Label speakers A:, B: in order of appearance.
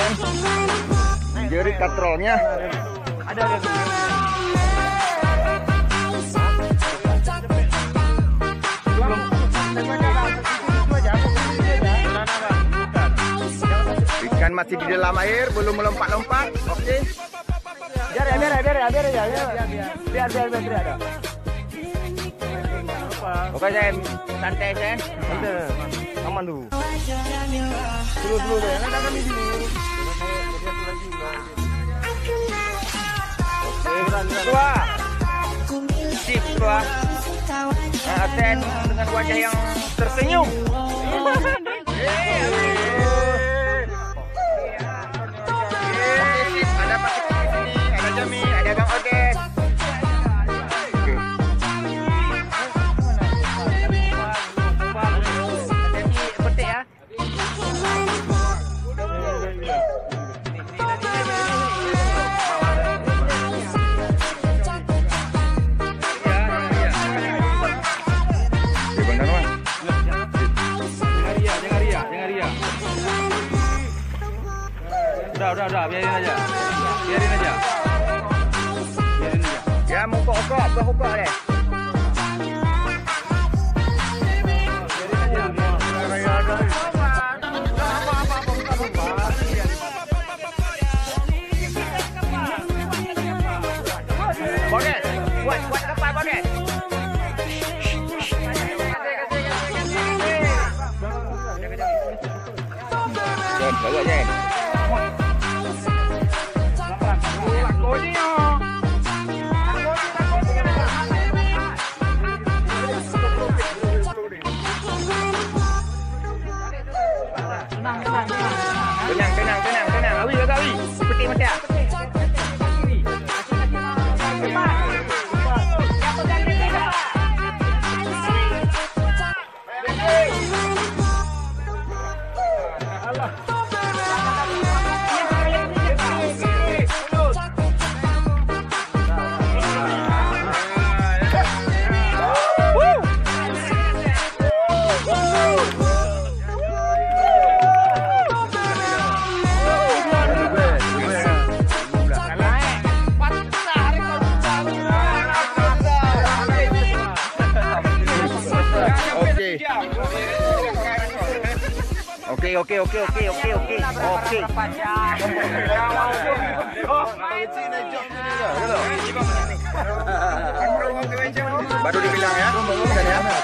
A: kan. Jerit katrolnya.
B: Ada.
A: Ikan masih di dalam air, belum melompat-lompat. Oke.
B: Biar ada.
A: Oke, Sen. Santai, Sen.
B: Aman dulu. Dulu deh. Nanti kami dulu.
A: Dua. Sip, dua. Sen dengan wajah yang tersenyum. Ada Pak di sini, ada Jami, ada Bang Odes. Petik ya.
B: Udah, biarin aja.
A: Ya, mau pokok deh. Bodet, buat kapal Bodet. Jen, bawa Jen. Tenang. Awi. Seperti macam. Oke. Baru dibilang ya.